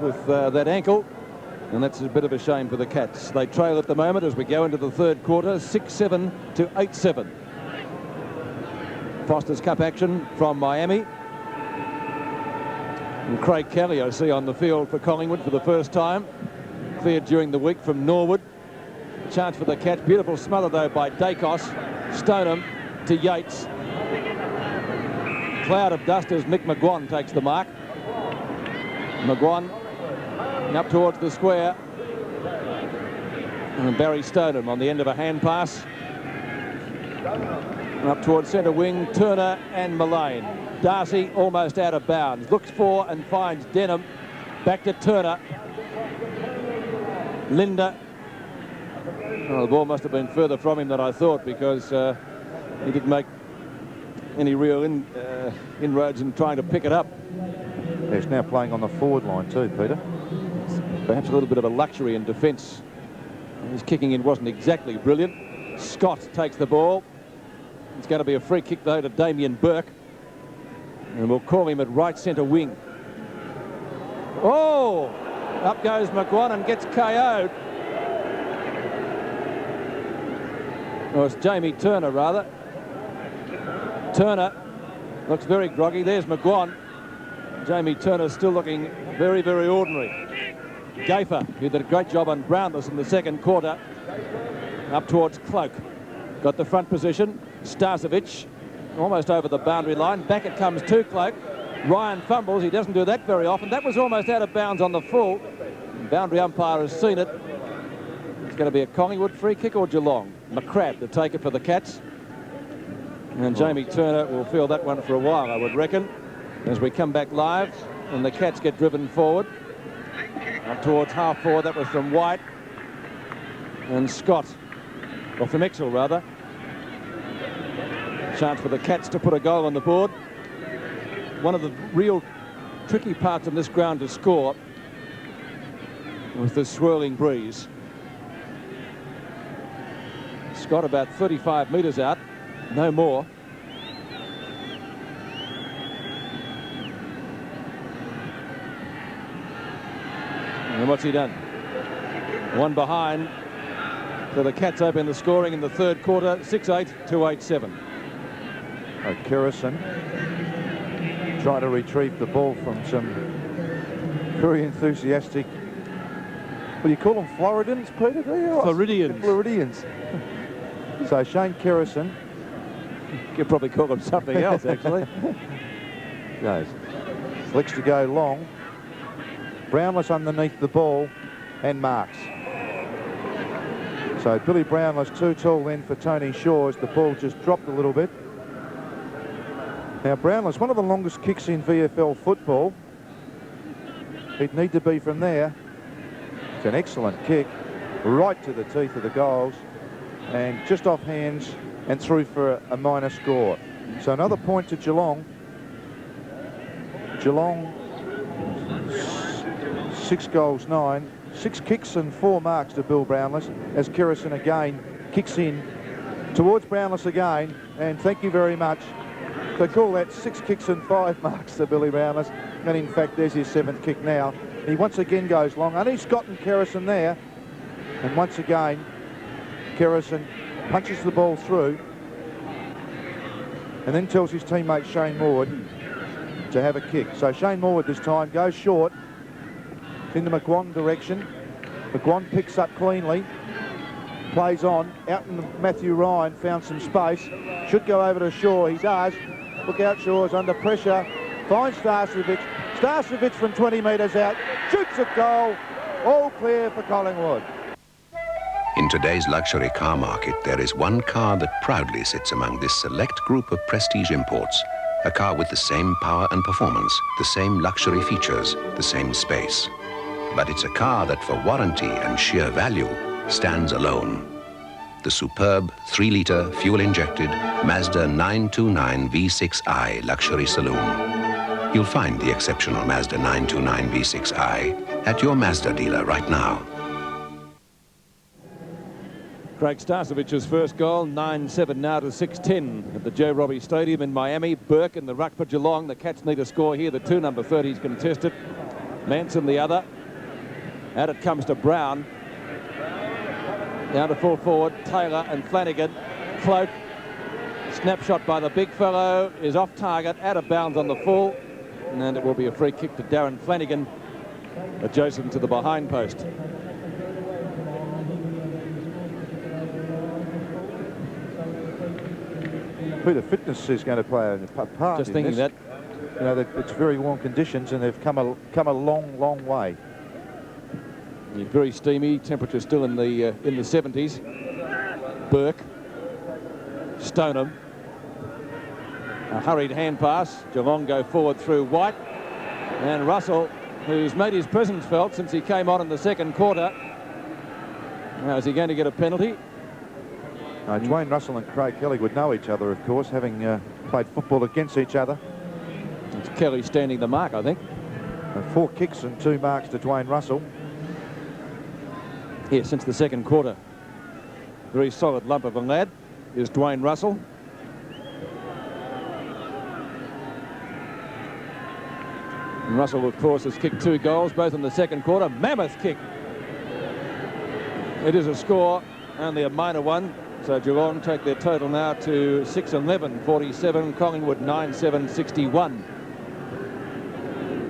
with that ankle, and that's a bit of a shame for the Cats. They trail at the moment as we go into the third quarter, 6-7 to 8-7. Foster's Cup action from Miami. And Craig Kelly, I see, on the field for Collingwood for the first time. Cleared during the week from Norwood. Chance for the Cats. Beautiful smother, though, by Dacos. Stoneham to Yates. Cloud of dust as Mick McGuan takes the mark. McGuan up towards the square. And Barry Stoneham on the end of a hand pass. And up towards centre wing, Turner and Mullane. Darcy almost out of bounds. Looks for and finds Denham. Back to Turner. Linda. Oh, the ball must have been further from him than I thought, because he didn't make any real inroads in trying to pick it up. He's now playing on the forward line too, Peter. Perhaps a little bit of a luxury in defence. His kicking in wasn't exactly brilliant. Scott takes the ball. It's going to be a free kick, though, to Damien Burke. And we'll call him at right centre wing. Oh! Up goes McGuan and gets KO'd. Oh, it's Jamie Turner, rather. Turner looks very groggy. There's McGuan. Jamie Turner still looking very, very ordinary. Gafer, who did a great job on Brownless in the second quarter. Up towards Cloak. Got the front position. Starcevic almost over the boundary line. Back it comes to Cloak. Ryan fumbles. He doesn't do that very often. That was almost out of bounds on the full. The boundary umpire has seen it. It's going to be a Collingwood free kick or Geelong. McCrabb to take it for the Cats. And Jamie Turner will feel that one for a while, I would reckon, as we come back live and the Cats get driven forward. Up towards half forward. That was from White and Scott, or from Exel rather. Chance for the Cats to put a goal on the board. One of the real tricky parts of this ground to score with the swirling breeze. Scott about 35 metres out, no more. And what's he done? One behind. So the Cats open the scoring in the third quarter, 6-8 to 8-7. Kerrison trying to retrieve the ball from some very enthusiastic, what do you call them, Floridans, Peter? Floridians. Floridians. So Shane Kerrison. You could probably call them something else, actually. Goes. Flicks to go long. Brownless underneath the ball and marks. So Billy Brownless too tall then for Tony Shaw as the ball just dropped a little bit. Now Brownless, one of the longest kicks in VFL football. He'd need to be from there. It's an excellent kick, right to the teeth of the goals, and just off hands and through for a minor score. So another point to Geelong. Geelong 6 goals, 9, 6 kicks and 4 marks to Bill Brownless as Kerrison again kicks in towards Brownless again, and thank you very much. They call that 6 kicks and 5 marks to Billy Brownless, and in fact there's his 7th kick now. He once again goes long. Only Scott and Kerrison there, and once again Kerrison punches the ball through and then tells his teammate Shane Morwood to have a kick. So Shane Morwood this time goes short in the McGuan direction. McGuan picks up cleanly, plays on, out in Matthew Ryan, found some space, should go over to Shaw, he does. Look out, Shaw's under pressure, finds Starcevic. Starcevic from 20 metres out, shoots a goal, all clear for Collingwood. In today's luxury car market, there is one car that proudly sits among this select group of prestige imports. A car with the same power and performance, the same luxury features, the same space. But it's a car that for warranty and sheer value stands alone. The superb 3-litre fuel-injected Mazda 929 V6i luxury saloon. You'll find the exceptional Mazda 929 V6i at your Mazda dealer right now. Craig Starcevic's first goal, 9-7 now to 6-10 at the Joe Robbie Stadium in Miami. Burke in the ruck for Geelong. The Cats need a score here. The 2 number 30s contested. Manson the other. Out it comes to Brown. Down to full forward, Taylor and Flanagan. Cloak. Snapshot by the big fellow is off target, out of bounds on the full. And it will be a free kick to Darren Flanagan, adjacent to the behind post. Peter, fitness is going to play a part. Just thinking that. You know, that it's very warm conditions and they've come a long way. Yeah, very steamy, temperature still in the 70s. Burke, Stoneham. A hurried hand pass. Geelong go forward through White. And Russell, who's made his presence felt since he came on in the second quarter. Now, is he going to get a penalty? Dwayne Russell and Craig Kelly would know each other, of course, having played football against each other. It's Kelly standing the mark, I think. 4 kicks and 2 marks to Dwayne Russell. Yeah, since the second quarter. Very solid lump of a lad is Dwayne Russell. And Russell, of course, has kicked 2 goals, both in the second quarter. Mammoth kick. It is a score, only a minor one. So Geelong take their total now to 6-11, 47. Collingwood 9-7, 61.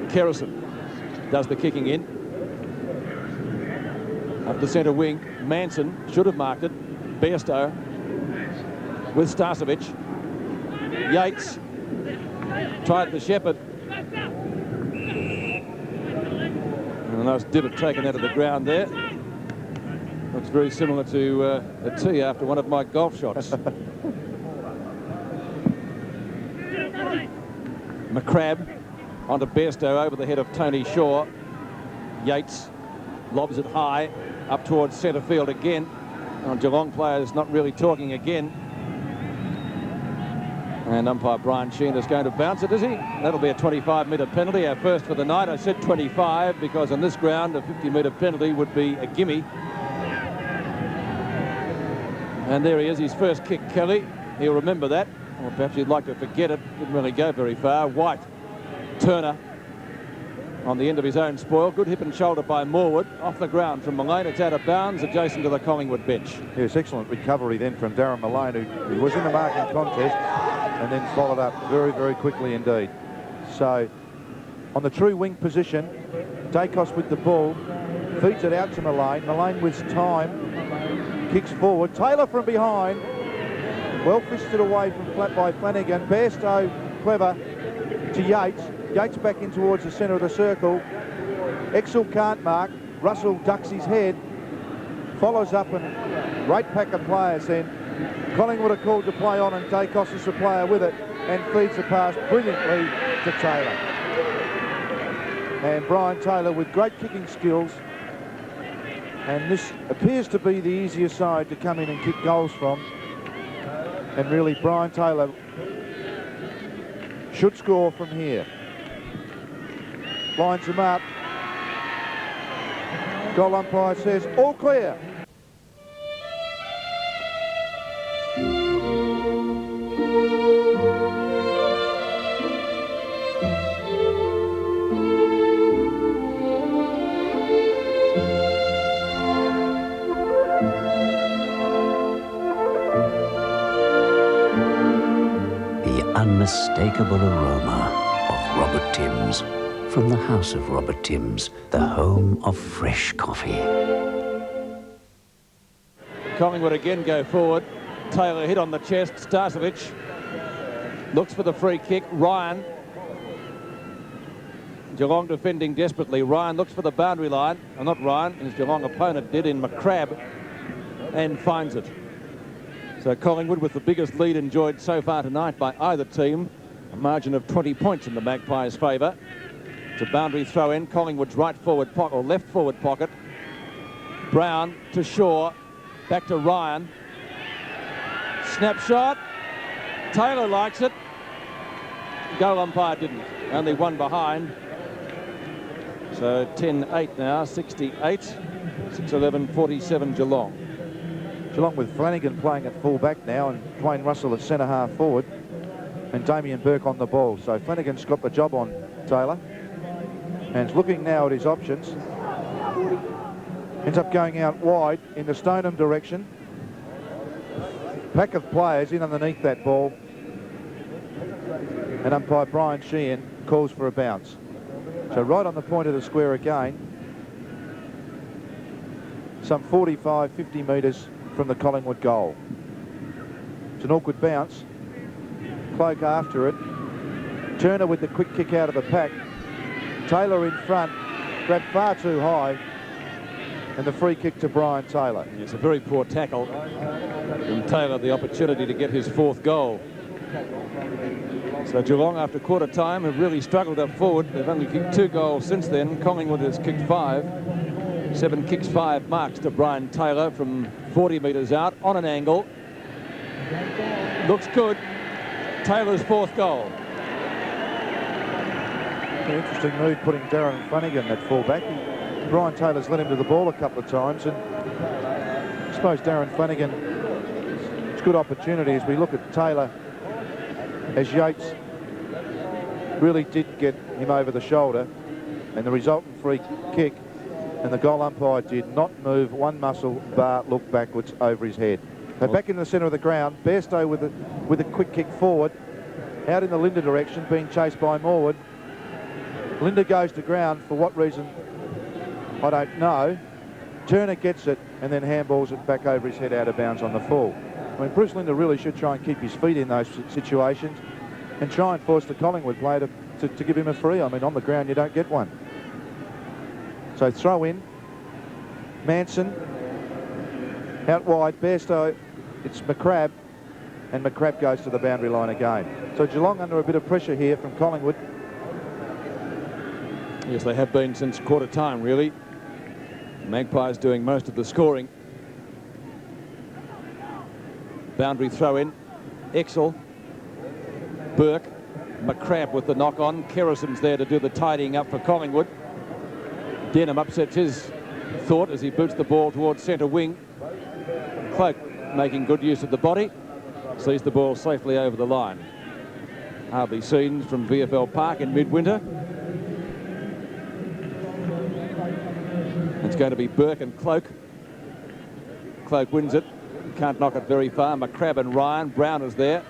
Kerrison does the kicking in. Up the centre wing, Manson should have marked it. Bairstow with Starcevic. Yates tried the Shepherd. And a nice divot taken out of the ground there. Looks very similar to a tee after one of my golf shots. McCrabb onto Bairstow over the head of Tony Shaw. Yates lobs it high up towards centre field again. Geelong players not really talking again. And umpire Brian Sheen is going to bounce it, is he? That'll be a 25-metre penalty, our first for the night. I said 25 because on this ground a 50-metre penalty would be a gimme. And there he is, his first kick, Kelly. He'll remember that. Or perhaps he'd like to forget it. Didn't really go very far. White. Turner on the end of his own spoil. Good hip and shoulder by Morwood. Off the ground from Malone. It's out of bounds, adjacent to the Collingwood bench. Yes, excellent recovery then from Darren Malone, who was in the marking contest and then followed up very, very quickly indeed. So, on the true wing position, Dacos with the ball, feeds it out to Malone. Malone with time, kicks forward. Taylor from behind, well fisted away from flat by Flanagan. Bairstow, clever, to Yates. Yates back in towards the centre of the circle. Exel can't mark. Russell ducks his head, follows up, and great pack of players then. Collingwood are called to play on, and Dacos is the player with it and feeds the pass brilliantly to Taylor. And Brian Taylor with great kicking skills. And this appears to be the easier side to come in and kick goals from. And really, Brian Taylor should score from here. Lines him up. Goal umpire says, all clear. Unmistakable aroma of Robert Timms, from the house of Robert Timms, the home of fresh coffee. Collingwood again go forward. Taylor hit on the chest. Starcevic looks for the free kick. Ryan. Geelong defending desperately. Ryan looks for the boundary line. Not Ryan, his Geelong opponent did in McCrabb, and finds it. So Collingwood with the biggest lead enjoyed so far tonight by either team. A margin of 20 points in the Magpies' favour. It's a boundary throw in. Collingwood's right forward pocket, or left forward pocket. Brown to Shaw. Back to Ryan. Snapshot. Taylor likes it. Goal umpire didn't. Only one behind. So 10-8 now, 68. 6-11, 47 Geelong. Geelong with Flanagan playing at full-back now and Dwayne Russell at centre-half forward and Damien Burke on the ball. So Flanagan's got the job on Taylor. And he's looking now at his options. Ends up going out wide in the Stoneham direction. Pack of players in underneath that ball. And umpire Brian Sheehan calls for a bounce. So right on the point of the square again. Some 45, 50 metres from the Collingwood goal. It's an awkward bounce. Cloak after it. Turner with the quick kick out of the pack. Taylor in front, grabbed far too high, and the free kick to Brian Taylor. It's a very poor tackle from Taylor, the opportunity to get his 4th goal. So Geelong, after quarter time, have really struggled up forward. They've only kicked 2 goals since then. Collingwood has kicked 5. 7 kicks, 5 marks to Brian Taylor from 40 metres out on an angle. Looks good. Taylor's 4th goal. An interesting move putting Darren FLANIGAN at fullback. Brian Taylor's led him to the ball a couple of times, and I suppose Darren FLANIGAN, it's a good opportunity as we look at Taylor, as Yates really did get him over the shoulder, and the resultant free kick, and the goal umpire did not move one muscle bar look backwards over his head. So back in the centre of the ground, Bairstow with a quick kick forward, out in the Linda direction, being chased by Morwood. Linda goes to ground, for what reason, I don't know. Turner gets it and then handballs it back over his head out of bounds on the full. I mean, Bruce Linda really should try and keep his feet in those situations and try and force the Collingwood player to give him a free. I mean, on the ground you don't get one. So throw in. Manson. Out wide, Bairstow. It's McCrabb. And McCrabb goes to the boundary line again. So Geelong under a bit of pressure here from Collingwood. Yes, they have been since quarter time, really. Magpies doing most of the scoring. Boundary throw in. Exel. Burke. McCrabb with the knock on. Kerrison's there to do the tidying up for Collingwood. Denham upsets his thought as he boots the ball towards centre wing. Cloak making good use of the body. Sees the ball safely over the line. Hardly seen from VFL Park in midwinter. It's going to be Burke and Cloak. Cloak wins it. Can't knock it very far. McCrabb and Ryan. Brown is there.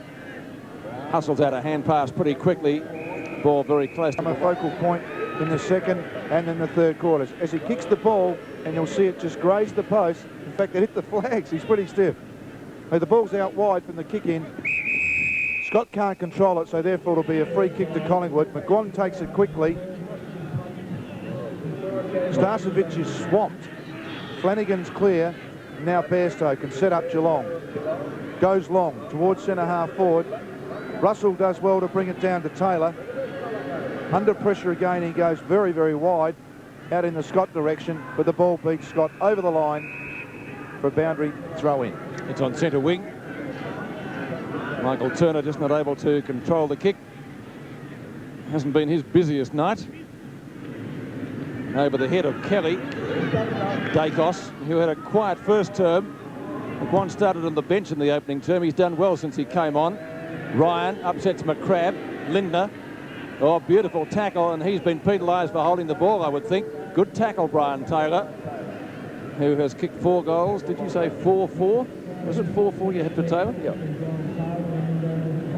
Hustles out a hand pass pretty quickly. Ball very close to a focal point in the second and in the third quarters. As he kicks the ball, and you'll see it just graze the post. In fact, it hit the flags. He's pretty stiff. So the ball's out wide from the kick in. Scott can't control it, so therefore it'll be a free kick to Collingwood. McGuan takes it quickly. Starcevic is swamped. Flanagan's clear. Now Bairstow can set up Geelong. Goes long towards centre half forward. Russell does well to bring it down to Taylor. Under pressure again, he goes very, very wide out in the Scott direction, but the ball beats Scott over the line for a boundary throw in. It's on centre wing. Michael Turner just not able to control the kick. Hasn't been his busiest night. Over the head of Kelly. Dacos, who had a quiet first term. McGuan started on the bench in the opening term. He's done well since he came on. Ryan upsets McCrabb. Lindner. Oh, beautiful tackle, and he's been penalised for holding the ball, I would think. Good tackle, Brian Taylor, who has kicked 4 goals. Did you say 4-4? Was it 4-4 you had for Taylor? Yeah.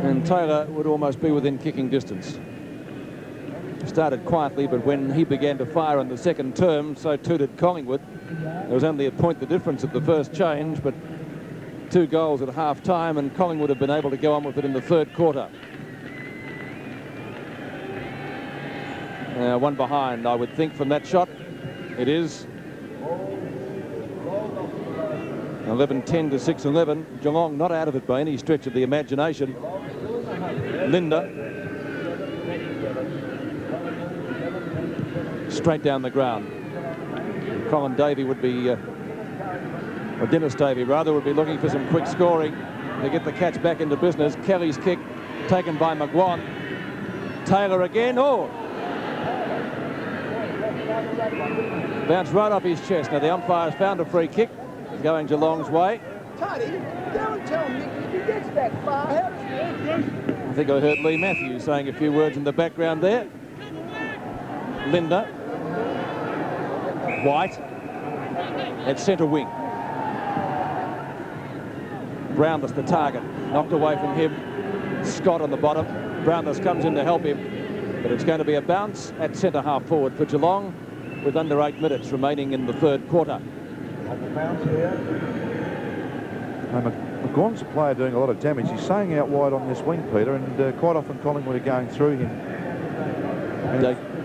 And Taylor would almost be within kicking distance. Started quietly, but when he began to fire in the second term, so too did Collingwood. There was only a point the difference at the first change, but 2 goals at half-time, and Collingwood have been able to go on with it in the third quarter. One behind, I would think, from that shot. It is 11-10 to 6-11. Geelong not out of it by any stretch of the imagination. Linda. Straight down the ground. Colin Davey would be, or Dennis Davey rather, would be looking for some quick scoring to get the Cats back into business. Kelly's kick taken by McGuan. Taylor again. Oh! Bounced right off his chest. Now the umpire's found a free kick going Geelong's way. Tony, don't tell me if he gets that far. I think I heard Lee Matthews saying a few words in the background there. Linda White at centre wing. Brownless the target, knocked away from him. Scott on the bottom. Brownless comes in to help him, but it's going to be a bounce at centre half forward for Geelong with under 8 minutes remaining in the third quarter. McGuan's a player doing a lot of damage. He's staying out wide on this wing, Peter, and quite often Collingwood are going through him.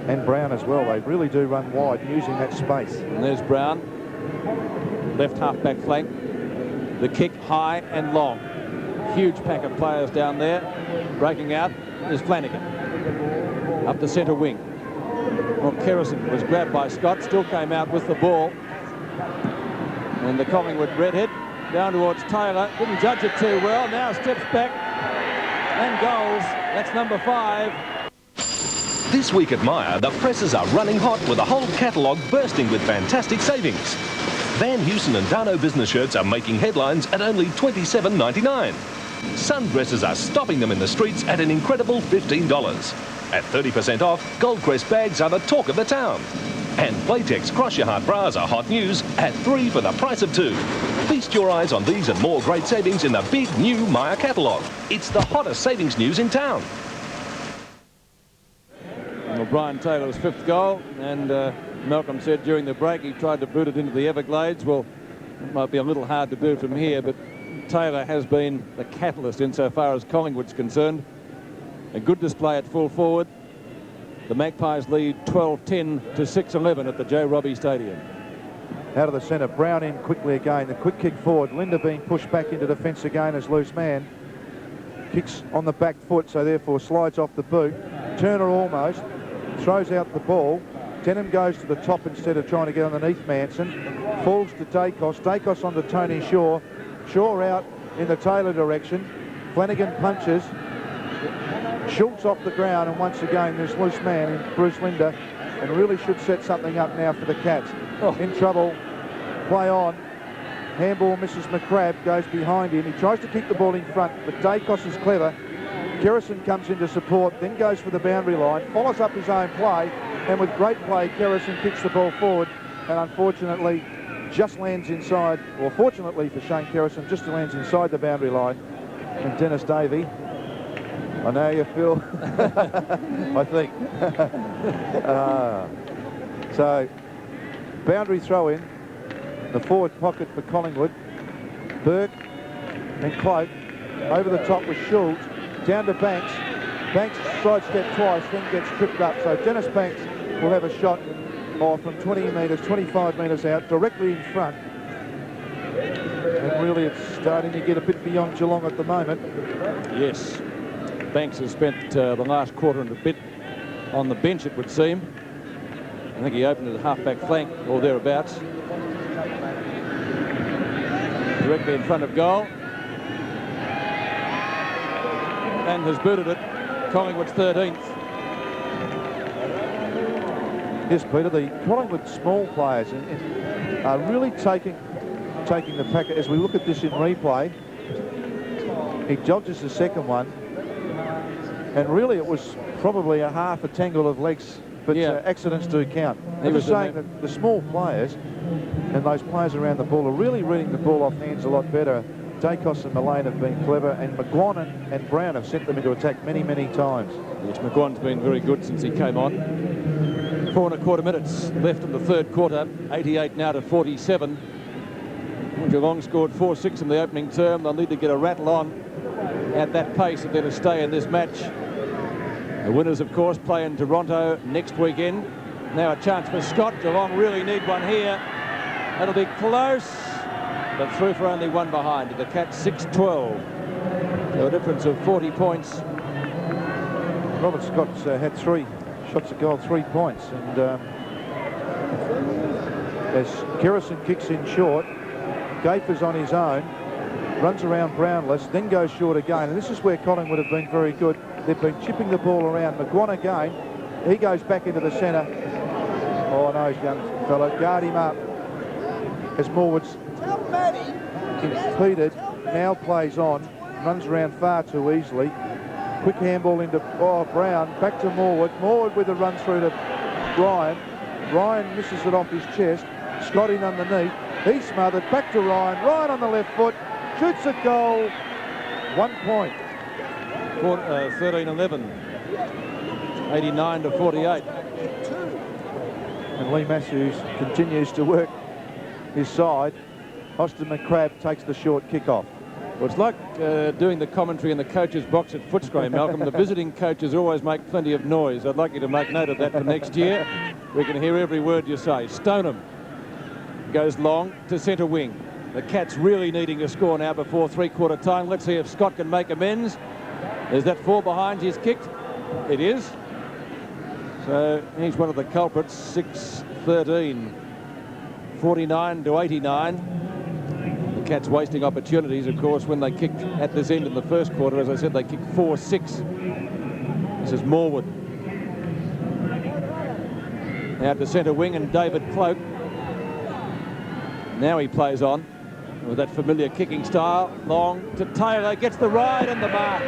And Brown as well. They really do run wide using that space. And there's Brown, left half-back flank. The kick high and long. Huge pack of players down there. Breaking out is Flanagan. Up the centre wing. Well, Kerrison was grabbed by Scott, still came out with the ball. And the Collingwood redhead down towards Taylor. Didn't judge it too well. Now steps back and goals. That's number 5. This week at Myer, the presses are running hot with a whole catalogue bursting with fantastic savings. Van Heusen and Dano business shirts are making headlines at only $27.99. Sundresses are stopping them in the streets at an incredible $15. At 30% off, Goldcrest bags are the talk of the town. And Playtex Cross Your Heart bras are hot news at 3 for the price of 2. Feast your eyes on these and more great savings in the big new Myer catalogue. It's the hottest savings news in town. Well, Brian Taylor's 5th goal, and Malcolm said during the break he tried to boot it into the Everglades. Well, it might be a little hard to do from here, but Taylor has been the catalyst insofar as Collingwood's concerned. A good display at full forward. The Magpies lead 12-10 to 6-11 at the Joe Robbie Stadium. Out of the centre, Brown in quickly again. The quick kick forward. Linda being pushed back into defence again as loose man. Kicks on the back foot, so therefore slides off the boot. Turner almost. Throws out the ball. Denham goes to the top instead of trying to get underneath Manson. Falls to Dacos. Dacos onto Tony Shaw. Shaw out in the Taylor direction. Flanagan punches. Schultz off the ground, and once again this loose man in Bruce Linda, and really should set something up now for the Cats. In trouble. Play on. Handball misses McCrabb, goes behind him. He tries to keep the ball in front, but Dacos is clever. Kerrison comes in to support, then goes for the boundary line, follows up his own play, and with great play, Kerrison kicks the ball forward, and unfortunately just lands inside, or fortunately for Shane Kerrison, just lands inside the boundary line. And Dennis Davey, I know you feel, I think. So, boundary throw in, the forward pocket for Collingwood. Burke and Cloak, over the top with Schultz. Down to Banks. Banks sidestep twice, then gets tripped up. So Dennis Banks will have a shot from 20 metres, 25 metres out, directly in front. And really it's starting to get a bit beyond Geelong at the moment. Yes. Banks has spent the last quarter and a bit on the bench, it would seem. I think he opened at the half-back flank or thereabouts. Directly in front of goal. And has booted it. Collingwood's 13th. Yes, Peter, the Collingwood small players are really taking the packet. As we look at this in replay, he dodges the second one, and really it was probably a half a tangle of legs, but accidents do count. I was saying that the small players and those players around the ball are really reading the ball off hands a lot better. Dacos and Mullane have been clever, and McGuan and Brown have sent them into attack many, many times. Yes, McGuan's been very good since he came on. 4 1/4 minutes left in the third quarter, 88 now to 47. Geelong scored 4-6 in the opening term. They'll need to get a rattle on at that pace if they're to stay in this match. The winners, of course, play in Toronto next weekend. Now a chance for Scott. Geelong really need one here. That'll be close, but through for only one behind. The Cats 6-12. So a difference of 40 points. Robert Scott's had 3 shots at goal, 3 points. And as Kerrison kicks in short, Gaffer's on his own, runs around Brownless, then goes short again. And this is where Collingwood have been very good. They've been chipping the ball around. McGuan again. He goes back into the centre. Oh no, young fellow. Guard him up. As Morwood's impeded, now plays on. Runs around far too easily. Quick handball into Brown. Back to Morwood. Morwood with a run through to Ryan. Ryan misses it off his chest. Scott in underneath. He's smothered. Back to Ryan. Ryan on the left foot. Shoots a goal. 1 point. 13-11. 89-48. And Lee Matthews continues to work his side. Austin McCrabb takes the short kick-off. Well, it's like doing the commentary in the coach's box at Footscray, Malcolm. The visiting coaches always make plenty of noise. I'd like you to make note of that for next year. We can hear every word you say. Stoneham goes long to centre wing. The Cats really needing to score now before three-quarter time. Let's see if Scott can make amends. Is that 4 behind he's kicked? It is. So he's one of the culprits. 6-13. 49-89. The Cats wasting opportunities, of course, when they kicked at this end in the first quarter. As I said, they kicked 4-6. This is Morwood. Out to centre wing and David Cloak. Now he plays on with that familiar kicking style. Long to Taylor, gets the ride and the mark.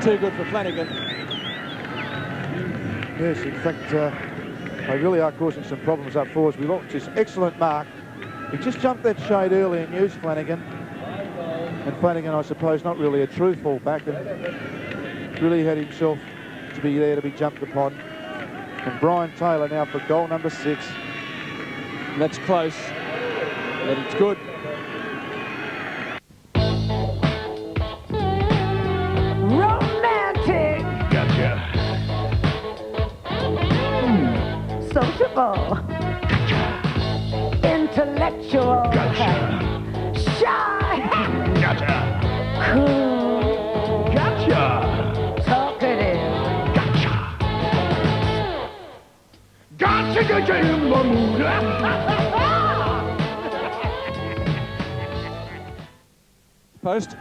Too good for Flanagan. Yes, in fact, they really are causing some problems up forwards. We lost this excellent mark. He just jumped that shade early and used Flanagan. And Flanagan, I suppose, not really a true full-back, and really had himself to be there to be jumped upon. And Brian Taylor now for goal number 6. That's close, but it's good. Romantic. Gotcha. Sociable. Intellectual. Gotcha. Shy. Gotcha. Cool. Gotcha. Talkative. Gotcha. Gotcha, gotcha in the mood. Post.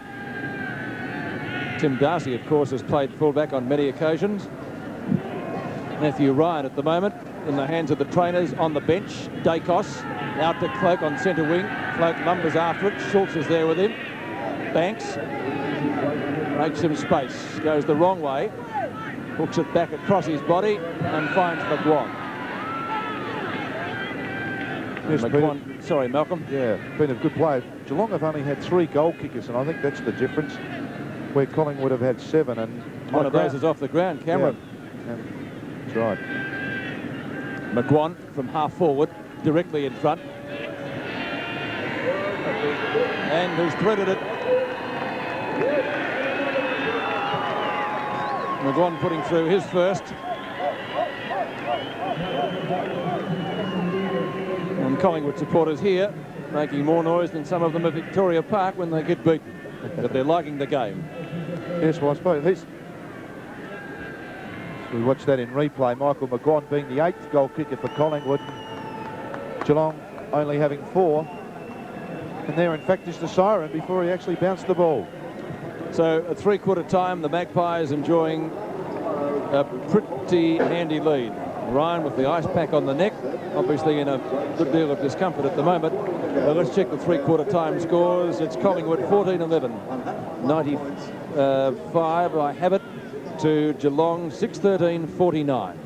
Tim Darcy, of course, has played fullback on many occasions. Matthew Ryan at the moment in the hands of the trainers on the bench. Dacos out to Cloak on centre wing. Cloak lumbers after it. Schultz is there with him. Banks makes some space. Goes the wrong way. Hooks it back across his body and finds McGuan. Yes, McGuan, sorry, Malcolm. Yeah, been a good play. Geelong have only had 3 goal kickers, and I think that's the difference, where Collingwood have had 7. And one of those is off the ground, Cameron. Yeah, that's right. McGuan from half forward, directly in front. And who's threaded it. McGuan putting through his first. And Collingwood supporters here making more noise than some of them at Victoria Park when they get beaten. But they're liking the game. Yes, well, I suppose we watched that in replay. Michael McGuan being the 8th goal kicker for Collingwood. Geelong only having 4. And there, in fact, is the siren before he actually bounced the ball. So at three-quarter time, the Magpies enjoying a pretty handy lead. Ryan with the ice pack on the neck, obviously in a good deal of discomfort at the moment. Let's check the three-quarter time scores. It's Collingwood 14-11, 95, I have it, to Geelong 6-13, 49.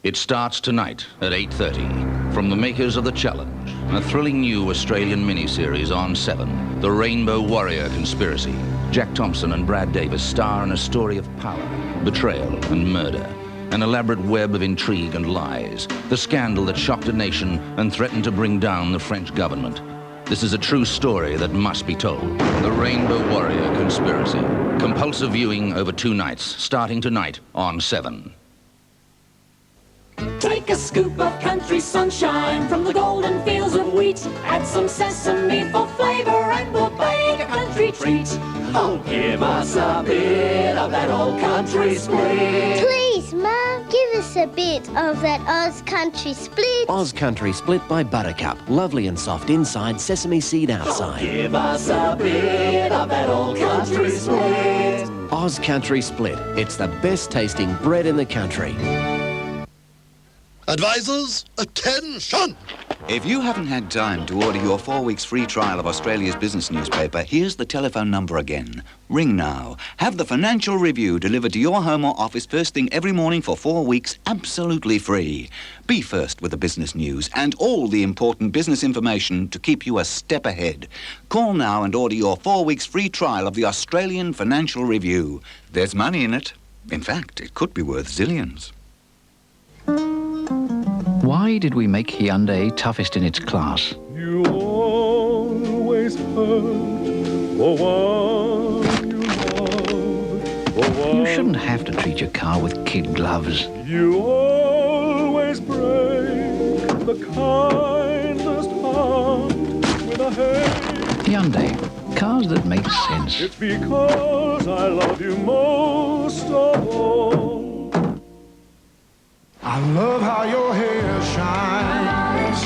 It starts tonight at 8:30 from the makers of The Challenge, a thrilling new Australian miniseries on 7, The Rainbow Warrior Conspiracy. Jack Thompson and Brad Davis star in a story of power, betrayal and murder, an elaborate web of intrigue and lies, the scandal that shocked a nation and threatened to bring down the French government. This is a true story that must be told. The Rainbow Warrior Conspiracy. Compulsive viewing over 2 nights, starting tonight on 7. Take a scoop of country sunshine from the golden fields of wheat. Add some sesame for flavor and we'll bake a country treat. Oh, give us a bit of that old country split. Please, Mum, give us a bit of that Oz Country Split. Oz Country Split by Buttercup. Lovely and soft inside, sesame seed outside. Oh, give us a bit of that old country split. Oz Country Split. It's the best tasting bread in the country. Advisors, attention! If you haven't had time to order your 4 weeks free trial of Australia's business newspaper, here's the telephone number again. Ring now. Have the financial review delivered to your home or office first thing every morning for 4 weeks, absolutely free. Be first with the business news and all the important business information to keep you a step ahead. Call now and order your 4 weeks free trial of the Australian Financial Review. There's money in it. In fact, it could be worth zillions. Why did we make Hyundai toughest in its class? You always hurt for one you love, for one. You shouldn't have to treat your car with kid gloves. You always break the kindest heart with a hand. Hyundai, cars that make sense. It's because I love you most of all. I love how your hair shines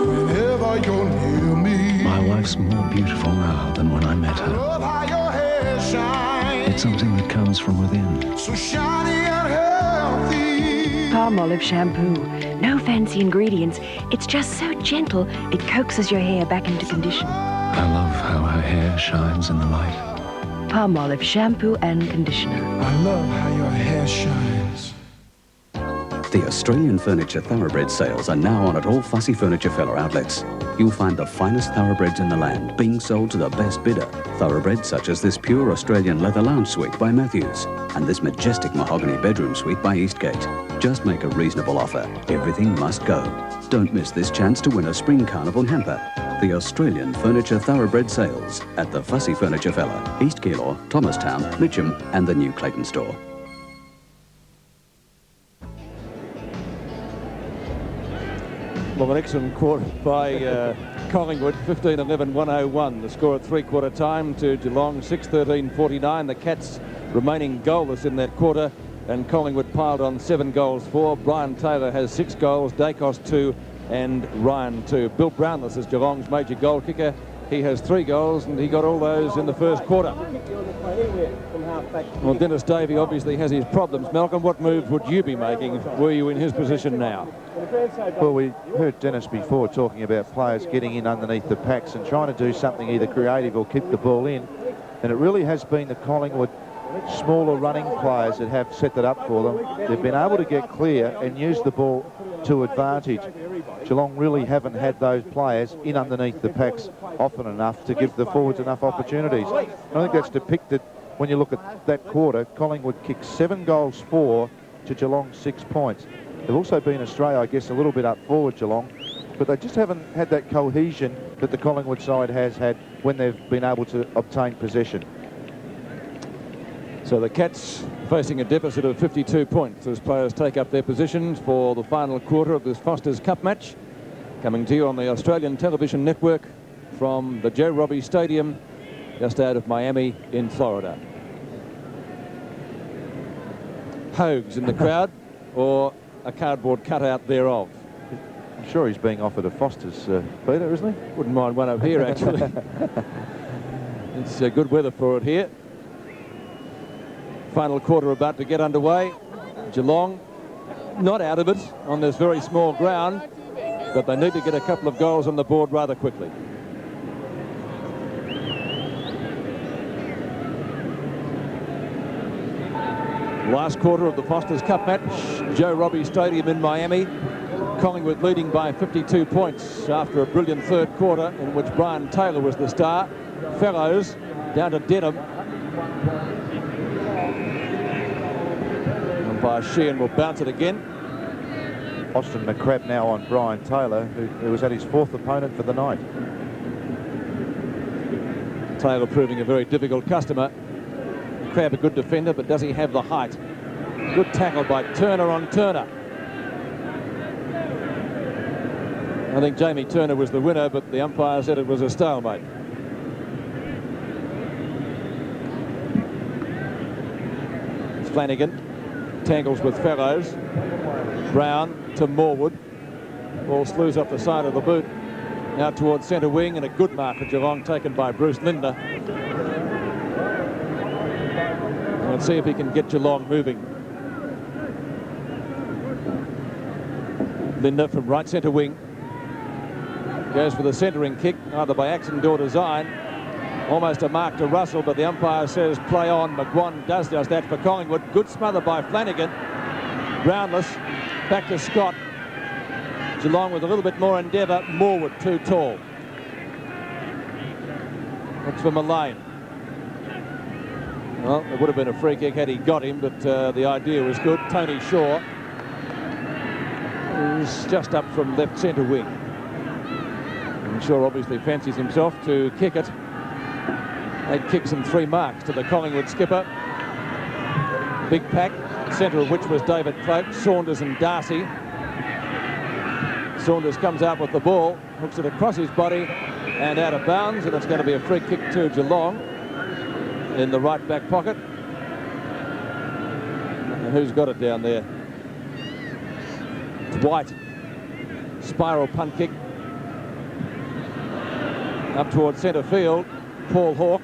whenever you're near me. My wife's more beautiful now than when I met I her. love how your hair shines. It's something that comes from within. So shiny and healthy. Palm olive shampoo. No fancy ingredients. It's just so gentle, it coaxes your hair back into condition. I love how her hair shines in the light. Palm olive shampoo and conditioner. I love how your hair shines. The Australian Furniture Thoroughbred sales are now on at all Fussy Furniture Fella outlets. You'll find the finest thoroughbreds in the land being sold to the best bidder. Thoroughbreds such as this pure Australian leather lounge suite by Matthews and this majestic mahogany bedroom suite by Eastgate. Just make a reasonable offer. Everything must go. Don't miss this chance to win a Spring Carnival hamper. The Australian Furniture Thoroughbred sales at the Fussy Furniture Fella, East Geelong, Thomastown, Mitcham and the new Clayton store. Well, an excellent quarter by Collingwood, 15-11, 101. The score at three-quarter time to Geelong, 6-13-49. The Cats remaining goalless in that quarter, and Collingwood piled on 7 goals for. Brian Taylor has 6 goals, Dacos 2, and Ryan 2. Bill Brownless is Geelong's major goal kicker. He has 3 goals, and he got all those in the first quarter. Well, Dennis Davey obviously has his problems. Malcolm, what moves would you be making were you in his position now? Well, we heard Dennis before talking about players getting in underneath the packs and trying to do something either creative or keep the ball in. And it really has been the Collingwood smaller running players that have set that up for them. They've been able to get clear and use the ball to advantage. Geelong really haven't had those players in underneath the packs often enough to give the forwards enough opportunities. I think that's depicted when you look at that quarter. Collingwood kicked 7 goals for to Geelong 6 points. They've also been Australia, I guess, a little bit up forward, Geelong, but they just haven't had that cohesion that the Collingwood side has had when they've been able to obtain possession. So the Cats facing a deficit of 52 points as players take up their positions for the final quarter of this Foster's Cup match. Coming to you on the Australian Television Network from the Joe Robbie Stadium just out of Miami in Florida. Hogues in the crowd or a cardboard cutout thereof? I'm sure he's being offered a Foster's, Peter, isn't he? Wouldn't mind one up here, actually. It's good weather for it here. Final quarter about to get underway. Geelong not out of it on this very small ground, but they need to get a couple of goals on the board rather quickly. Last quarter of the Foster's Cup match, Joe Robbie Stadium in Miami. Collingwood leading by 52 points after a brilliant third quarter in which Brian Taylor was the star. Fellows down to Denham. Umpire Sheehan will bounce it again. Austin McCrabb now on Brian Taylor, who was at his 4th opponent for the night. Taylor proving a very difficult customer. McCrabb a good defender, but does he have the height? Good tackle by Turner on Turner. I think Jamie Turner was the winner, but the umpire said it was a stalemate. Flanagan tangles with Fellows. Brown to Morwood. Ball slews off the side of the boot. Now towards centre wing, and a good mark for Geelong taken by Bruce Linder. Let's see if he can get Geelong moving. Linder from right centre wing. Goes for the centering kick, either by accident or design. Almost a mark to Russell, but the umpire says play on. McGuan does just that for Collingwood. Good smother by Flanagan. Brownless, back to Scott. Geelong with a little bit more endeavour. Morwood too tall. Looks for Mullane. Well, it would have been a free kick had he got him, but the idea was good. Tony Shaw is just up from left centre wing. And Shaw obviously fancies himself to kick it. 8 kicks and 3 marks to the Collingwood skipper. Big pack, centre of which was David Cloak, Saunders and Darcy. Saunders comes out with the ball, hooks it across his body and out of bounds, and it's going to be a free kick to Geelong in the right back pocket. And who's got it down there? It's White. Spiral punt kick up towards centre field. Paul Hawke.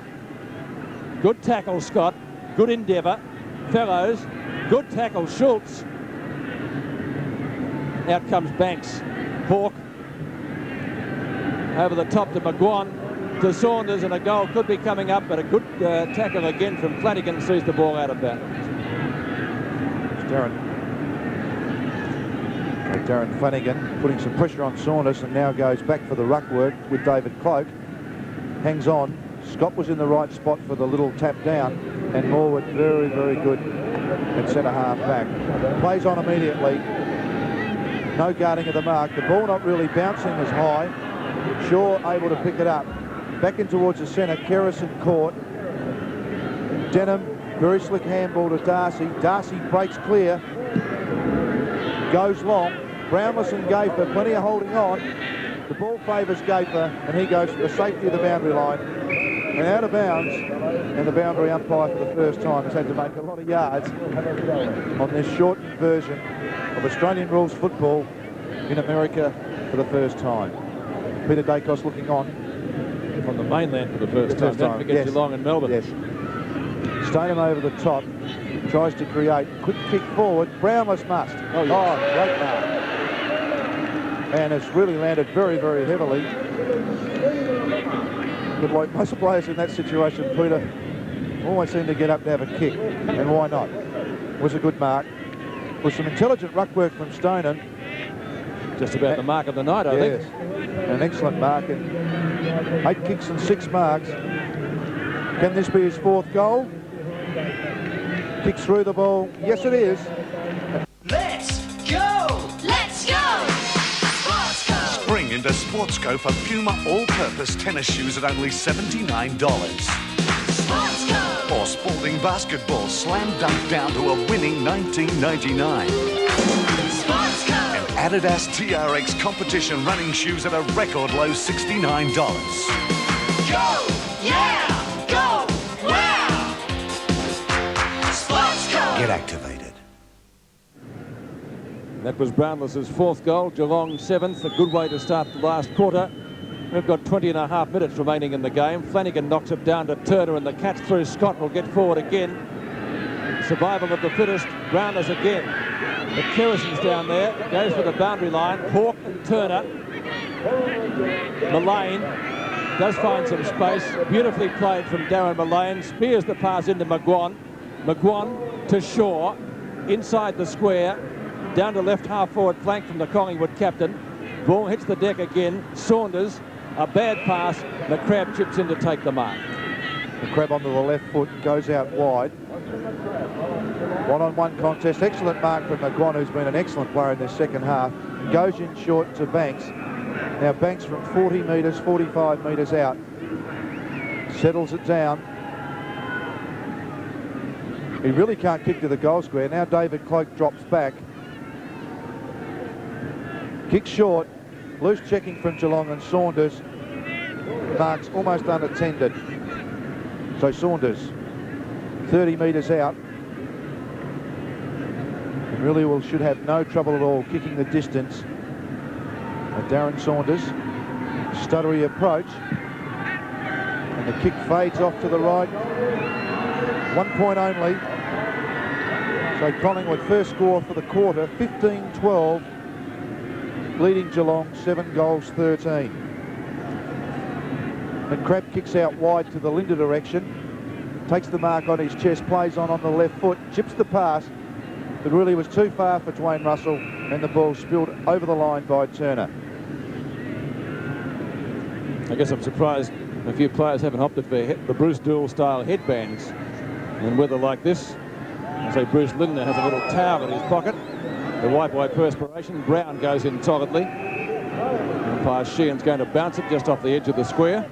Good tackle, Scott. Good endeavour. Fellows. Good tackle, Schultz. Out comes Banks. Hawke. Over the top to McGuan. To Saunders, and a goal could be coming up, but a good tackle again from Flanagan sees the ball out of bounds. Darren Flanagan putting some pressure on Saunders and now goes back for the ruck work with David Cloak. Hangs on. Scott was in the right spot for the little tap down, and Morwood very, very good at centre half back. Plays on immediately. No guarding of the mark. The ball not really bouncing as high. Shaw able to pick it up. Back in towards the centre. Kerrison caught. Denham, very slick handball to Darcy. Darcy breaks clear. Goes long. Brownless and Gafer, plenty of holding on. The ball favours Gafer, and he goes for the safety of the boundary line. And out of bounds, and the boundary umpire for the first time has had to make a lot of yards on this shortened version of Australian rules football in America for the first time. Peter Dacos looking on. From the mainland for the first time. Don't forget yes. Geelong and Melbourne. Yes. Stoneham over the top. Tries to create. Quick kick forward. Brownless must. Oh, yes. Great mark. And it's really landed very, very heavily. But like most players in that situation, Peter, always seem to get up to have a kick. And why not? It was a good mark. With some intelligent ruck work from Stoneham. Just about the mark of the night, I think. An excellent mark. And 8 kicks and 6 marks. Can this be his 4th goal? Kicks through the ball. Yes, it is. Let's go! Let's go! Sportsco! Spring into Sportsco for Puma all-purpose tennis shoes at only $79. Sportsco! Or Spalding basketball slam dunk down to a winning $19.99. Sportsco! And Adidas TRX competition running shoes at a record low $69. Go! Yeah! Go! Wow! Sportsco! Get activated. That was Brownless's 4th goal. Geelong 7th. A good way to start the last quarter. We've got 20.5 minutes remaining in the game. Flanagan knocks it down to Turner, and the catch through Scott will get forward again. Survival of the fittest. Brownless again. But Kerrison's down there. Goes for the boundary line. Hawke and Turner. Mullane does find some space. Beautifully played from Darren Mullane. Spears the pass into McGuan. McGuan to Shaw. Inside the square. Down to left half forward flank from the Collingwood captain. Ball hits the deck again. Saunders. A bad pass. The Crab chips in to take the mark. The Crab onto the left foot. Goes out wide. One-on-one contest. Excellent mark from McGuan, who's been an excellent player in this second half. Goes in short to Banks. Now Banks from 40 metres, 45 metres out. Settles it down. He really can't kick to the goal square. Now David Cloak drops back. Kick short. Loose checking from Geelong, and Saunders marks almost unattended. So Saunders 30 metres out. And really should have no trouble at all kicking the distance. And Darren Saunders, stuttery approach. And the kick fades off to the right. 1 point only. So Collingwood first score for the quarter, 15-12. Leading Geelong, 7 goals, 13. And Crabb kicks out wide to the Linda direction. Takes the mark on his chest, plays on the left foot, chips the pass. But really was too far for Dwayne Russell, and the ball spilled over the line by Turner. I guess I'm surprised a few players haven't opted for the Bruce Doull style headbands in weather like this. I say Bruce Lindner has a little towel in his pocket to wipe away perspiration. Brown goes in solidly. Umpire Sheehan's going to bounce it just off the edge of the square.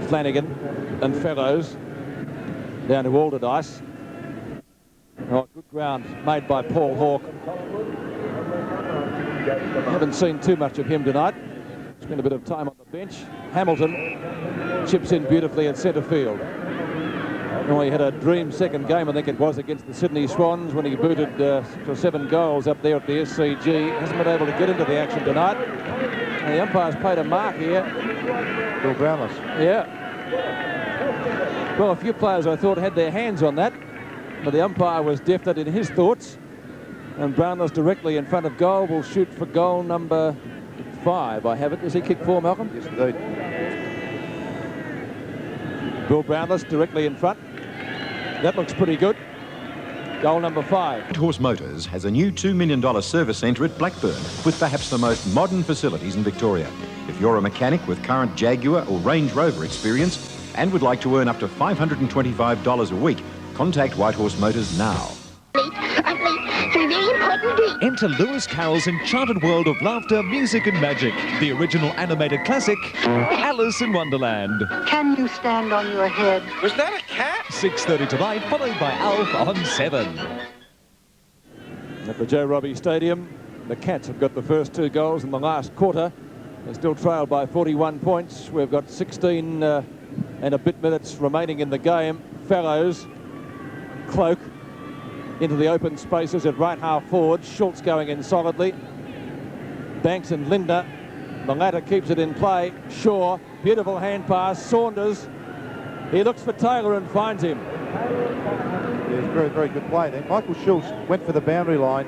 Flanagan and Fellows down to Alderdice. Oh, good ground made by Paul Hawke. Haven't seen too much of him tonight. Spent a bit of time on the bench. Hamilton chips in beautifully at centre field. Oh, he had a dream second game, I think it was, against the Sydney Swans when he booted for 7 goals up there at the SCG. Hasn't been able to get into the action tonight. And the umpire's paid a mark here. Bill Brownless. Yeah. Well, a few players I thought had their hands on that, but the umpire was definite in his thoughts. And Brownless directly in front of goal will shoot for goal number 5. I have it. Does he kick 4, Malcolm? Yes, indeed. Bill Brownless directly in front. That looks pretty good. Goal number 5. Whitehorse Motors has a new $2 million service centre at Blackburn with perhaps the most modern facilities in Victoria. If you're a mechanic with current Jaguar or Range Rover experience and would like to earn up to $525 a week, contact Whitehorse Motors now. Enter Lewis Carroll's enchanted world of laughter, music and magic. The original animated classic, Alice in Wonderland. Can you stand on your head? Was that a cat? 6:30 tonight, followed by Alf on 7. At the Joe Robbie Stadium, the Cats have got the first 2 goals in the last quarter. They're still trailed by 41 points. We've got 16 and a bit minutes remaining in the game. Fellows, Cloak, into the open spaces at right half forward. Schultz going in solidly. Banks and Linda. The latter keeps it in play. Shaw, beautiful hand pass. Saunders, he looks for Taylor and finds him. Yeah, very, very good play there. Michael Schultz went for the boundary line.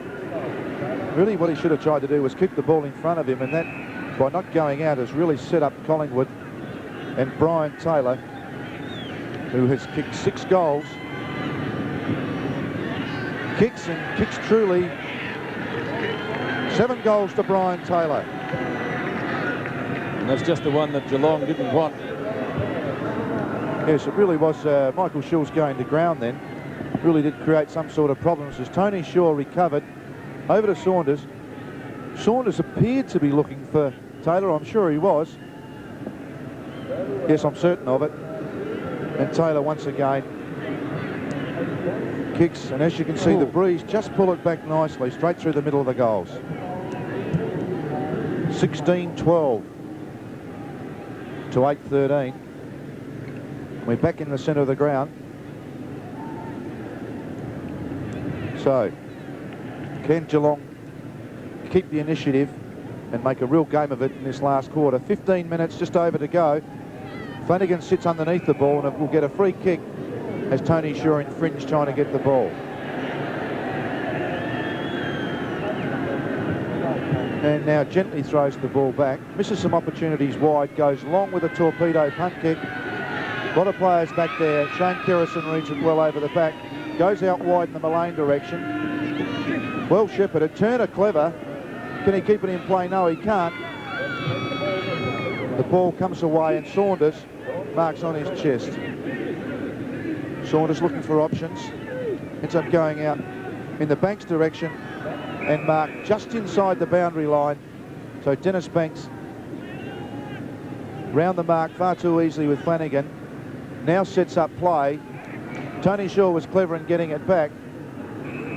Really what he should have tried to do was kick the ball in front of him, and that, by not going out, has really set up Collingwood. And Brian Taylor, who has kicked 6 goals, kicks truly. 7 goals to Brian Taylor. And that's just the one that Geelong didn't want. Yes, it really was Michael Schultz going to ground then. Really did create some sort of problems as Tony Shaw recovered. Over to Saunders. Saunders appeared to be looking for Taylor. I'm sure he was. Yes, I'm certain of it. And Taylor once again kicks, and as you can see, the breeze just pull it back nicely straight through the middle of the goals. 16-12 to 8-13. We're back in the centre of the ground. So can Geelong keep the initiative and make a real game of it in this last quarter? 15 minutes just over to go. Flanagan sits underneath the ball and will get a free kick as Tony Shaw in fringe trying to get the ball. And now gently throws the ball back. Misses some opportunities wide. Goes long with a torpedo punt kick. A lot of players back there. Shane Kerrison reads it well over the back. Goes out wide in the Mullane direction. Well shepherded. Turner clever. Can he keep it in play? No, he can't. The ball comes away and Saunders marks on his chest. Saunders looking for options. Ends up going out in the Banks direction and marked just inside the boundary line. So Dennis Banks round the mark far too easily with Flanagan. Now sets up play. Tony Shaw was clever in getting it back.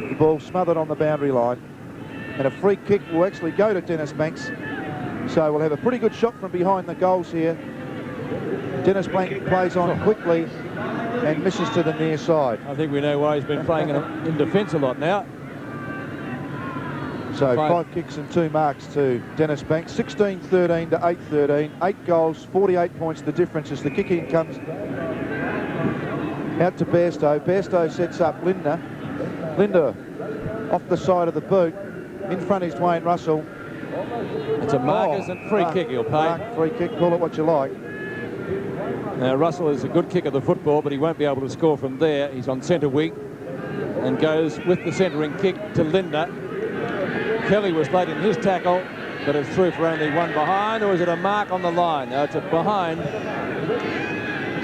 The ball smothered on the boundary line. And a free kick will actually go to Dennis Banks. So we'll have a pretty good shot from behind the goals here. Dennis Banks plays on quickly and misses to the near side. I think we know why he's been playing in defence a lot now. So 5 kicks and 2 marks to Dennis Banks. 16-13 to 8-13. 8 goals, 48 points. The difference as the kick in comes Out to Bairstow. Bairstow sets up Linda. Linda off the side of the boot. In front is Dwayne Russell. It's a markers and free kick he'll pay. Free kick, call it what you like. Now Russell is a good kick of the football, but he won't be able to score from there. He's on centre wing and goes with the centering kick to Linda. Kelly was late in his tackle, but it's through for only one behind, or is it a mark on the line? No, it's a behind.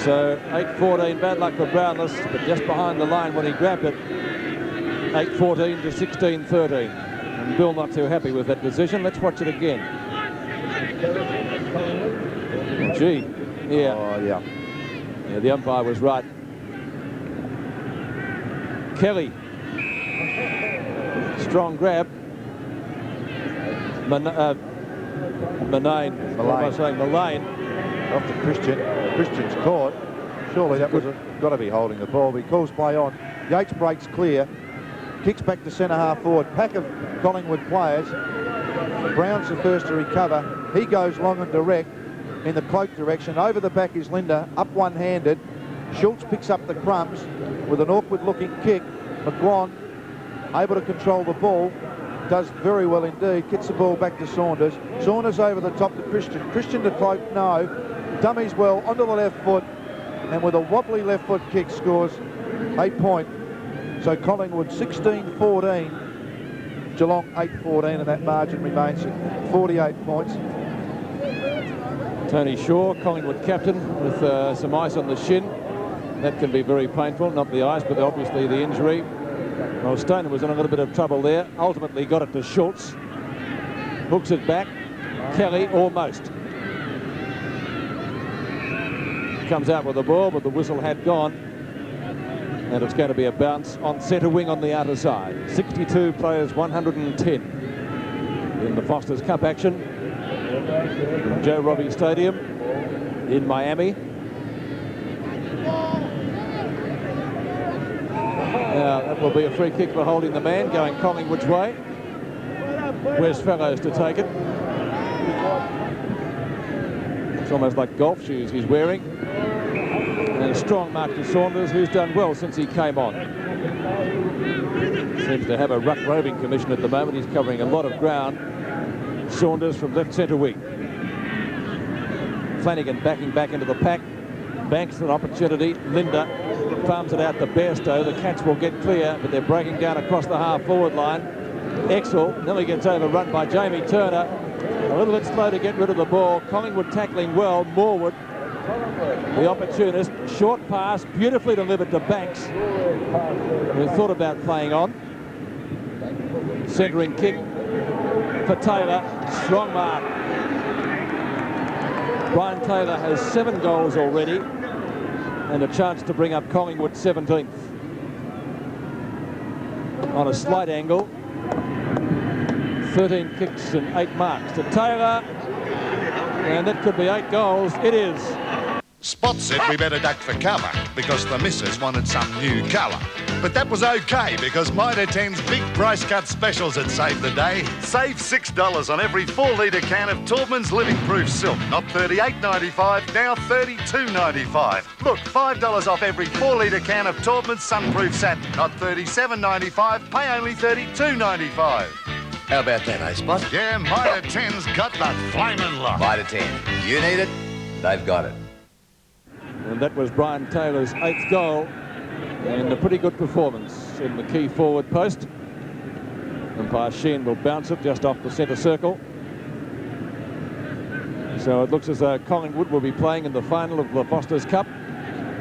So 8-14, bad luck for Brownless, but just behind the line when he grabbed it. 8-14 to 16-13. And Bill not too happy with that decision. Let's watch it again. Gee, yeah. Oh, yeah. Yeah, the umpire was right. Kelly. Strong grab. Mullane. Off to Christian. Christian's caught. Surely that was got to be holding the ball. He calls play on. Yates breaks clear. Kicks back to centre half forward. Pack of Collingwood players. Brown's the first to recover. He goes long and direct in the cloak direction. Over the back is Linda, up one-handed. Schultz picks up the crumbs with an awkward-looking kick. McGuan able to control the ball. Does very well indeed. Kicks the ball back to Saunders. Saunders over the top to Christian. Christian to cloak, no. Dummies well onto the left foot. And with a wobbly left foot kick scores a point. So Collingwood 16-14. Geelong 8-14, and that margin remains at 48 points. Tony Shaw, Collingwood captain, with some ice on the shin. That can be very painful, not the ice, but obviously the injury. Well, Stoner was in a little bit of trouble there. Ultimately got it to Schultz. Hooks it back. Kelly almost. Comes out with the ball, but the whistle had gone. And it's going to be a bounce on centre wing on the outer side. 62 players, 110 in the Foster's Cup action from Joe Robbie Stadium in Miami. Now that will be a free kick for holding the man, going Collingwood's way. Where's Fellows to take it? It's almost like golf shoes he's wearing. And a strong mark to Saunders, who's done well since he came on. Seems to have a ruck roving commission at the moment. He's covering a lot of ground. Saunders from left centre wing. Flanagan backing back into the pack. Banks an opportunity. Linda farms it out to Bairstow. The Cats will get clear, but they're breaking down across the half-forward line. Exel nearly gets overrun by Jamie Turner. A little bit slow to get rid of the ball. Collingwood tackling well. Morwood, the opportunist. Short pass, beautifully delivered to Banks, who thought about playing on. Centering kick for Taylor. Strong mark. Brian Taylor has 7 goals already and a chance to bring up Collingwood 17th. On a slight angle. 13 kicks and 8 marks to Taylor. And that could be 8 goals. It is. Spot said we better duck for cover because the missus wanted some new colour. But that was okay because Mitre 10's big price cut specials had saved the day. Save $6 on every 4-litre can of Taubman's Living Proof Silk. Not $38.95, now $32.95. Look, $5 off every 4-litre can of Taubman's Sunproof Satin. Not $37.95, pay only $32.95. How about that, eh, Spot? Yeah, Mitre 10's got that flaming lot. Mitre 10. You need it, they've got it. And that was Brian Taylor's 8th goal, and a pretty good performance in the key forward post. Umpire Sheehan will bounce it just off the centre circle. So it looks as though Collingwood will be playing in the final of the Foster's Cup,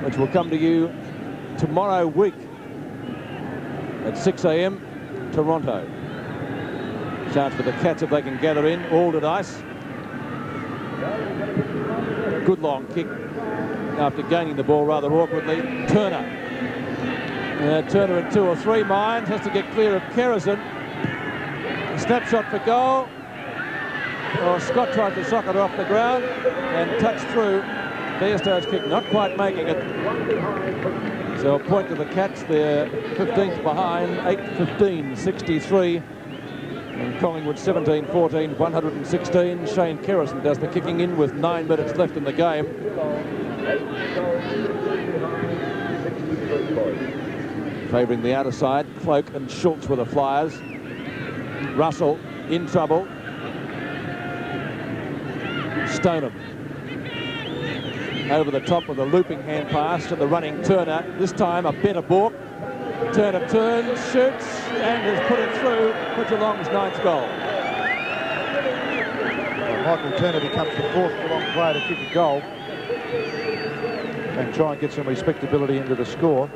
which will come to you tomorrow week at 6 a.m. Toronto. Chance for the Cats if they can gather in. All at ice. Good long kick after gaining the ball rather awkwardly. Turner. Turner in 2 or 3 minds. Has to get clear of Kerrison. Snapshot for goal. Oh, Scott tried to sock it off the ground and touched through. Bairstow's kick not quite making it. So a point to the Cats. They're 15th behind. 8-15, 63. And Collingwood 17-14, 116. Shane Kerrison does the kicking in with 9 minutes left in the game. favouring the outer side. Cloak and Schultz were the flyers. Russell in trouble. Stoneham over the top with a looping hand pass to the running Turner. This time a better balk. Turner turns, shoots, and has put it through for Geelong's 9th goal. Michael Turner becomes the 4th Geelong player to kick a goal and try and get some respectability into the score.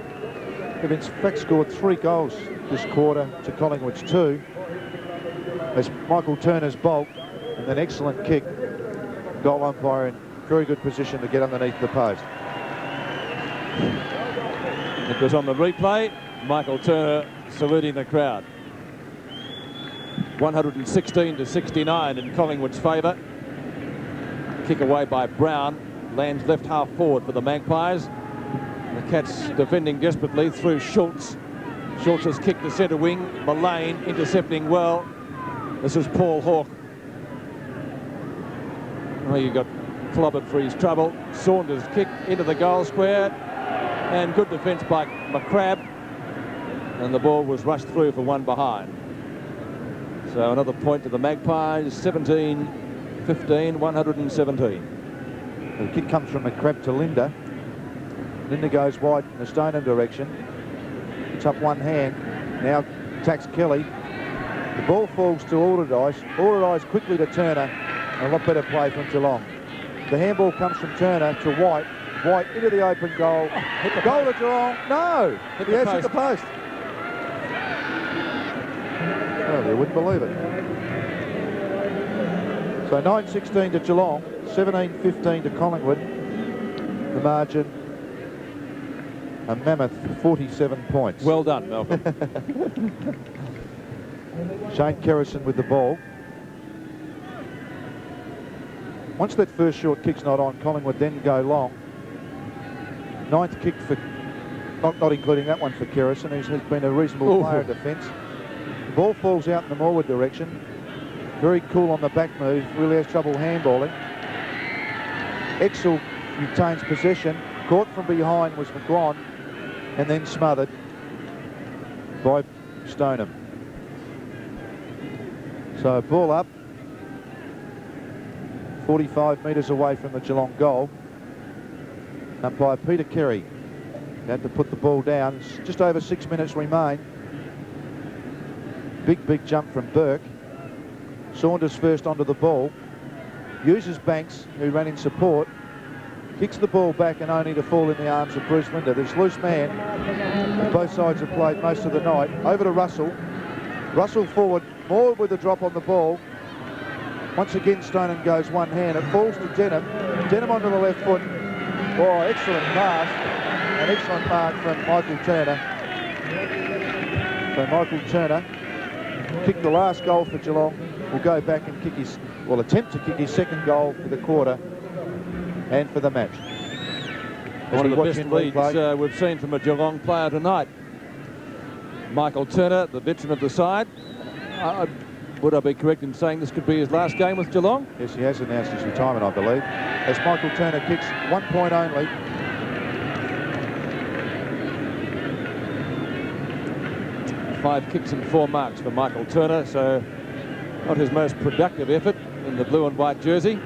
They've in fact scored 3 goals this quarter to Collingwood's 2. As Michael Turner's bulk and an excellent kick. Goal umpire in very good position to get underneath the post. It was on the replay. Michael Turner saluting the crowd. 116-69 in Collingwood's favour. Kick away by Brown. Lands left half forward for the Magpies. The Cats defending desperately through Schultz. Schultz has kicked the centre wing. Mullane intercepting well. This is Paul Hawke. Oh, you got clobbered for his trouble. Saunders kick into the goal square. And good defence by McCrabb. And the ball was rushed through for one behind. So another point to the Magpies. 17-15, 117. The kick comes from McCrabb to Linda. Linda goes wide in the Stoneham direction. It's up one hand. Now attacks Kelly. The ball falls to Allardyce. Allardyce quickly to Turner. A lot better play from Geelong. The handball comes from Turner to White. White into the open goal. Hit the goal post. to Geelong. No! Hit He the has post. hit the post. Oh, they wouldn't believe it. So 9-16 to Geelong. 17-15 to Collingwood. The margin, a mammoth 47 points. Well done, Malcolm. Shane Kerrison with the ball. Once that first short kick's not on, Collingwood then go long. 9th kick for, not including that one for Kerrison, who has been a reasonable player in defence. The ball falls out in the Morwood direction. Very cool on the back move, really has trouble handballing. Exel retains possession. Caught from behind was McGuan, and then smothered by Stoneham. So ball up, 45 metres away from the Geelong goal. Umpire Peter Kerry had to put the ball down. It's just over 6 minutes remain. Big jump from Burke. Saunders first onto the ball. Uses Banks, who ran in support. Kicks the ball back and only to fall in the arms of Bruce Linder. This loose man, and both sides have played most of the night. Over to Russell. Russell forward, more with the drop on the ball. Once again, Stoneham goes one hand. It falls to Denham. Denham onto the left foot. Oh, excellent pass. An excellent mark from Michael Turner. So Michael Turner kicked the last goal for Geelong. Will go back and kick his, well, attempt to kick his 2nd goal for the quarter and for the match. One of the best leads we've seen from a Geelong player tonight. Michael Turner, the veteran of the side. Would I be correct in saying this could be his last game with Geelong? Yes, he has announced his retirement, I believe. As Michael Turner kicks 1 point only. Five kicks and 4 marks for Michael Turner, so not his most productive effort in the blue and white jersey.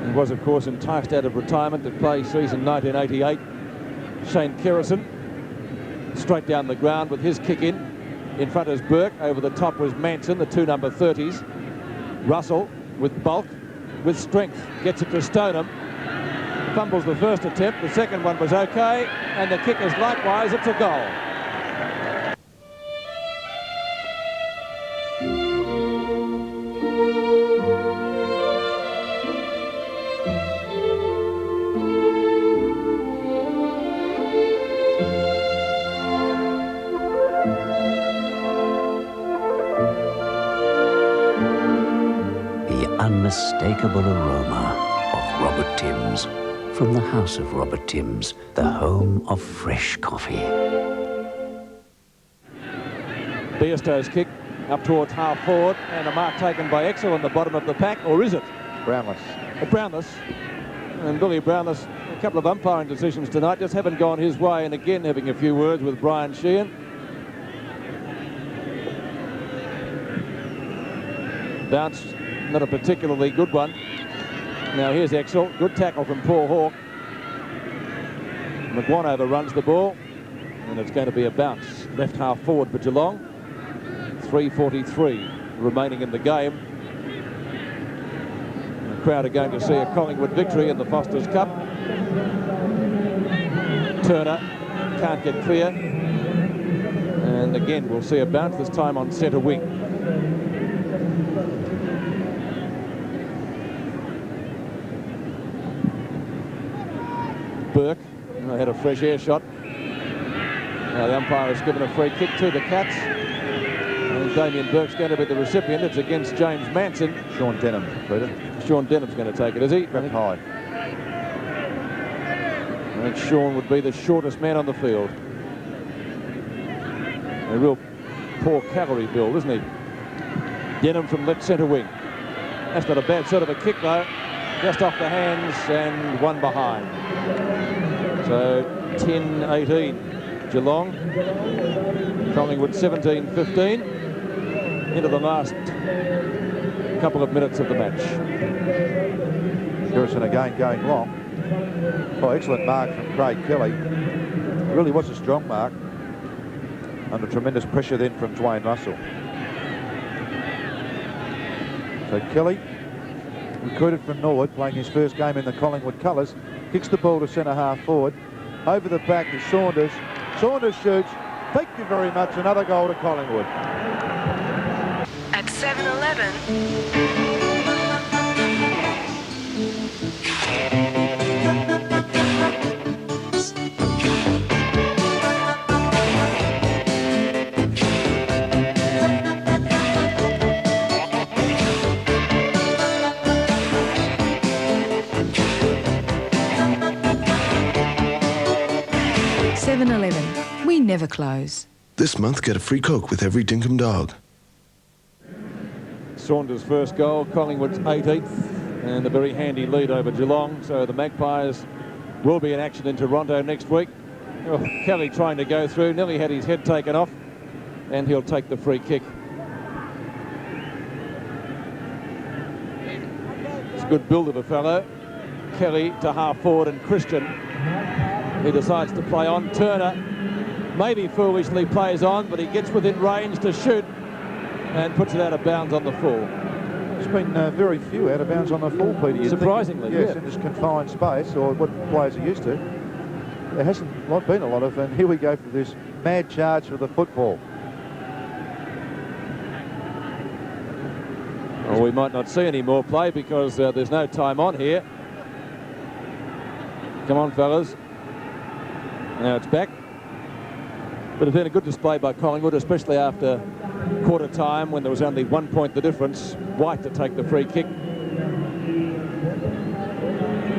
He was, of course, enticed out of retirement to play season 1988. Shane Kerrison, straight down the ground with his kick in. In front is Burke. Over the top was Manson, the 2 number 30s. Russell with bulk, with strength, gets it to Stoneham. Fumbles the first attempt. The second one was okay, and the kick is likewise. It's a goal. Unmistakable aroma of Robert Timms. From the house of Robert Timms, the home of fresh coffee. Bairstow's kick up towards half forward, and a mark taken by Exel on the bottom of the pack, or is it? Brownless. Brownless. And Billy Brownless couple of umpiring decisions tonight just haven't gone his way, and again having a few words with Brian Sheehan. Bounce, not a particularly good one. Now here's Exel, good tackle from Paul Hawke. McGuan overruns the ball, and it's going to be a bounce. Left half forward for Geelong. 3:43 remaining in the game. The crowd are going to see a Collingwood victory in the Foster's Cup. Turner can't get clear. And again, we'll see a bounce, this time on centre wing. Burke had a fresh air shot. Now the umpire has given a free kick to the Cats. And Damien Burke's going to be the recipient. It's against James Manson. Sean Denham, Peter. Sean Denham's going to take it, is he? Grabbed high. And Sean would be the shortest man on the field. A real poor cavalry build, isn't he? Denham from left centre wing. That's not a bad sort of a kick, though. Just off the hands and one behind. So 10-18 Geelong. Collingwood 17-15 into the last couple of minutes of the match. Harrison again going long. Oh, excellent mark from Craig Kelly. Really was a strong mark. Under tremendous pressure then from Dwayne Russell. So Kelly, recruited from Norwood, playing his first game in the Collingwood colours, kicks the ball to centre half forward. Over the back is Saunders. Saunders shoots. Thank you very much. Another goal to Collingwood. At 7-11. 7-11. We never close. This month, get a free Coke with every Dinkum Dog. Saunders' first goal, Collingwood's 18th, and a very handy lead over Geelong. So the Magpies will be in action in Toronto next week. Oh, Kelly trying to go through, nearly had his head taken off, and he'll take the free kick. It's a good build of a fellow. Kelly to half forward, and Christian, he decides to play on. Turner maybe foolishly plays on, but he gets within range to shoot and puts it out of bounds on the full. There's been very few out of bounds on the full, Peter. Surprisingly, yes, yeah. In this confined space, or what players are used to. There hasn't been a lot of, and here we go for this mad charge for the football. Well, we might not see any more play because there's no time on here. Come on, fellas. Now it's back. But it's been a good display by Collingwood, especially after quarter time when there was only 1 point the difference. White to take the free kick.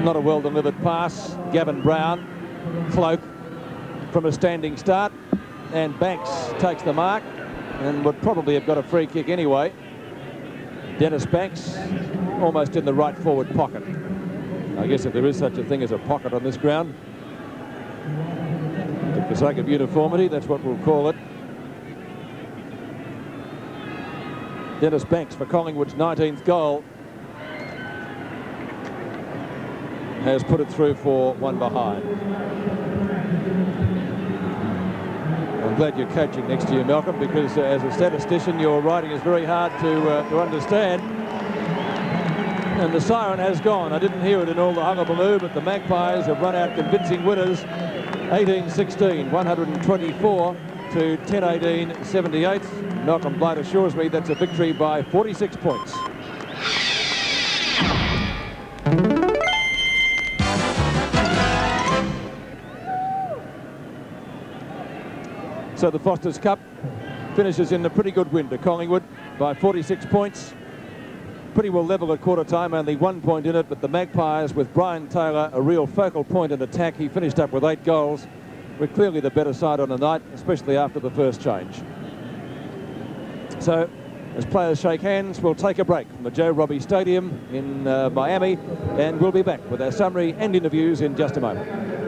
Not a well-delivered pass. Gavin Brown, cloak from a standing start. And Banks takes the mark and would probably have got a free kick anyway. Dennis Banks almost in the right forward pocket. I guess if there is such a thing as a pocket on this ground. For the sake of uniformity, that's what we'll call it. Dennis Banks for Collingwood's 19th goal has put it through for one behind. I'm glad you're coaching next to you, Malcolm, because as a statistician, your writing is very hard to understand. And the siren has gone. I didn't hear it in all the hullabaloo, but the Magpies have run out convincing winners. 18-16, 124 to 10-18, 78. Malcolm Blight assures me that's a victory by 46 points. So the Foster's Cup finishes in a pretty good win to Collingwood by 46 points. Pretty well level at quarter time, only 1 point in it, but the Magpies, with Brian Taylor a real focal point in attack, he finished up with 8 goals. We're clearly the better side on the night, especially after the first change. So As players shake hands, we'll take a break from the Joe Robbie Stadium in Miami, and we'll be back with our summary and interviews in just a moment.